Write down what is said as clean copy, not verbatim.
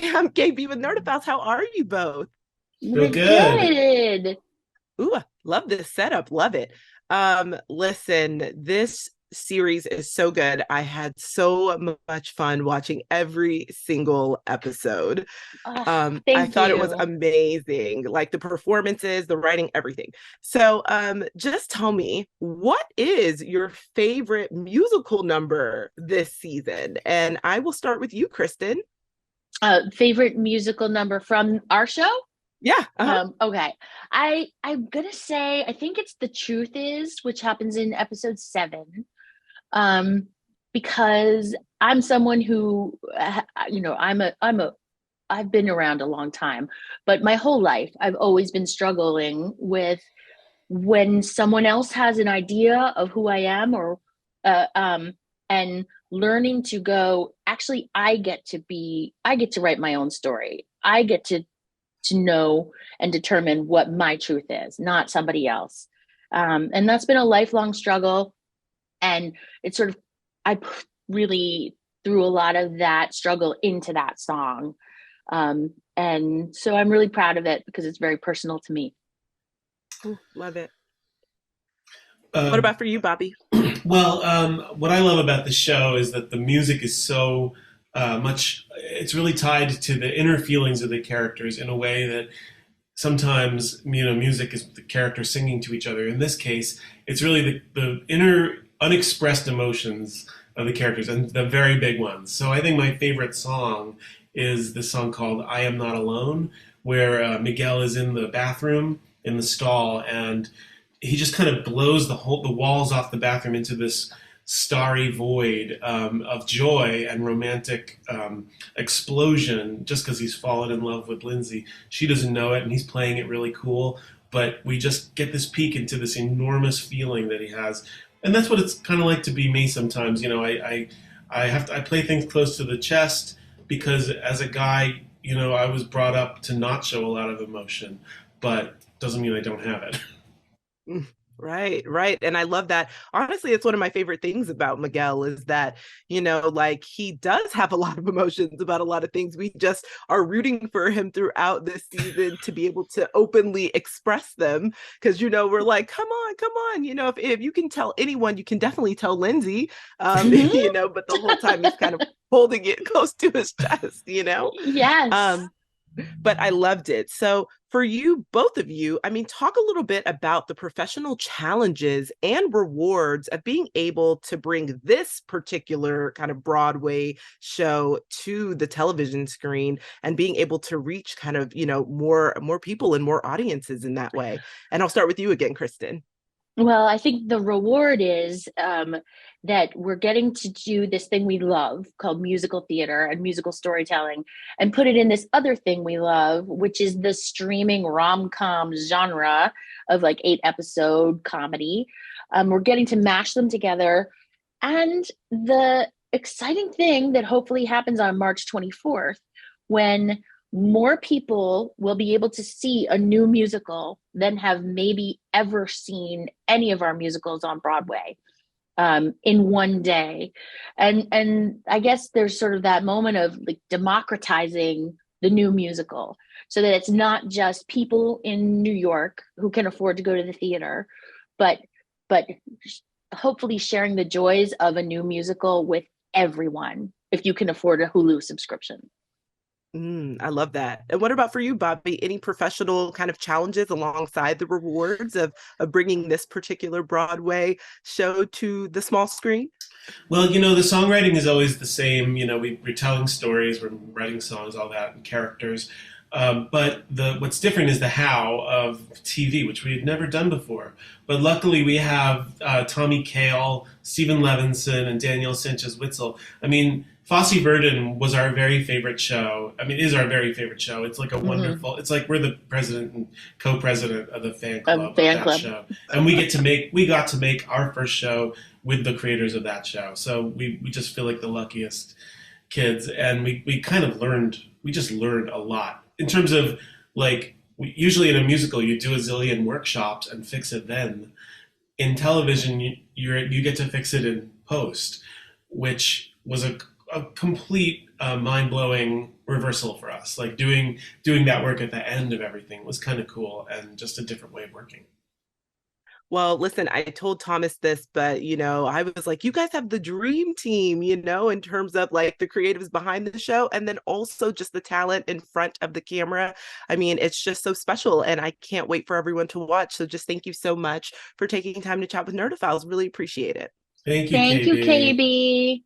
I'm KB with Nerdapals. How are you both? We're Feel good. good. Ooh, I love this setup. Love it. Listen, this series is so good. I had so much fun watching every single episode. I Thank thought it was you. amazing, like the performances, the writing, everything. So, just tell me, what is your favorite musical number this season? And I will start with you, Kristen. Favorite musical number from our show? Yeah. Okay. I'm gonna say I think it's The Truth Is, which happens in episode 7. Um, because I'm someone who, I've been around a long time, but my whole life I've always been struggling with when someone else has an idea of who I am, or uh, um, and learning to go, actually, I get to write my own story. I get to know and determine what my truth is, not somebody else. And that's been a lifelong struggle. And it's sort of, I really threw a lot of that struggle into that song. And so I'm really proud of it because it's very personal to me. Ooh, love it. What Um, about for you, Bobby? what I love about the show is that the music is so much, it's really tied to the inner feelings of the characters in a way that sometimes, music is the characters singing to each other. In this case, it's really the inner unexpressed emotions of the characters and the very big ones. So I think my favorite song is the song called I Am Not Alone, where Miguel is in the bathroom in the stall and he just kind of blows the walls off the bathroom into this starry void of joy and romantic explosion just because he's fallen in love with Lindsay. She doesn't know it, and he's playing it really cool. But we just get this peek into this enormous feeling that he has, and that's what it's kind of like to be me sometimes. I play things close to the chest because as a guy, I was brought up to not show a lot of emotion, but doesn't mean I don't have it. Mm, right, right. And I love that. Honestly, it's one of my favorite things about Miguel is that, like he does have a lot of emotions about a lot of things. We just are rooting for him throughout this season to be able to openly express them. Cause, we're like, come on, come on. If you can tell anyone, you can definitely tell Lindsay, Mhm. but the whole time he's kind of holding it close to his chest. Yes. Um, but I loved it. So, for you, both of you, I mean, talk a little bit about the professional challenges and rewards of being able to bring this particular kind of Broadway show to the television screen and being able to reach kind of, more people and more audiences in that way. And I'll start with you again, Kristen. Well, I think the reward is that we're getting to do this thing we love called musical theater and musical storytelling and put it in this other thing we love, which is the streaming rom-com genre of like 8 episode comedy. We're getting to mash them together. And the exciting thing that hopefully happens on March 24th, when more people will be able to see a new musical than have maybe ever seen any of our musicals on Broadway in one day. And I guess there's sort of that moment of like democratizing the new musical so that it's not just people in New York who can afford to go to the theater, but but hopefully sharing the joys of a new musical with everyone if you can afford a Hulu subscription. I love that. And what about for you, Bobby? Any professional kind of challenges alongside the rewards of bringing this particular Broadway show to the small screen? Well, the songwriting is always the same. We're telling stories, we're writing songs, all that, and characters. But what's different is the how of TV, which we had never done before. But luckily, we have Tommy Kail, Stephen Levinson, and Danielle Sanchez-Witzel. I mean, Fosse Verdon was our very favorite show. I mean, is our very favorite show. It's like a Mm-hmm. wonderful. It's like we're the president and co-president of the fan A club of fan that club. show, and we got to make our first show with the creators of that show. So we just feel like the luckiest kids, and we kind of we just learned a lot in terms of like usually in a musical you do a zillion workshops and fix it then. In television you get to fix it in post, which was a complete mind-blowing reversal for us. Like doing that work at the end of everything was kind of cool and just a different way of working. Well, listen, I told Thomas this, but I was like, you guys have the dream team, in terms of like the creatives behind the show and then also just the talent in front of the camera. I mean, it's just so special and I can't wait for everyone to watch. So just thank you so much for taking time to chat with Nerdophiles. Really appreciate it. Thank you, Thank you, KB. KB.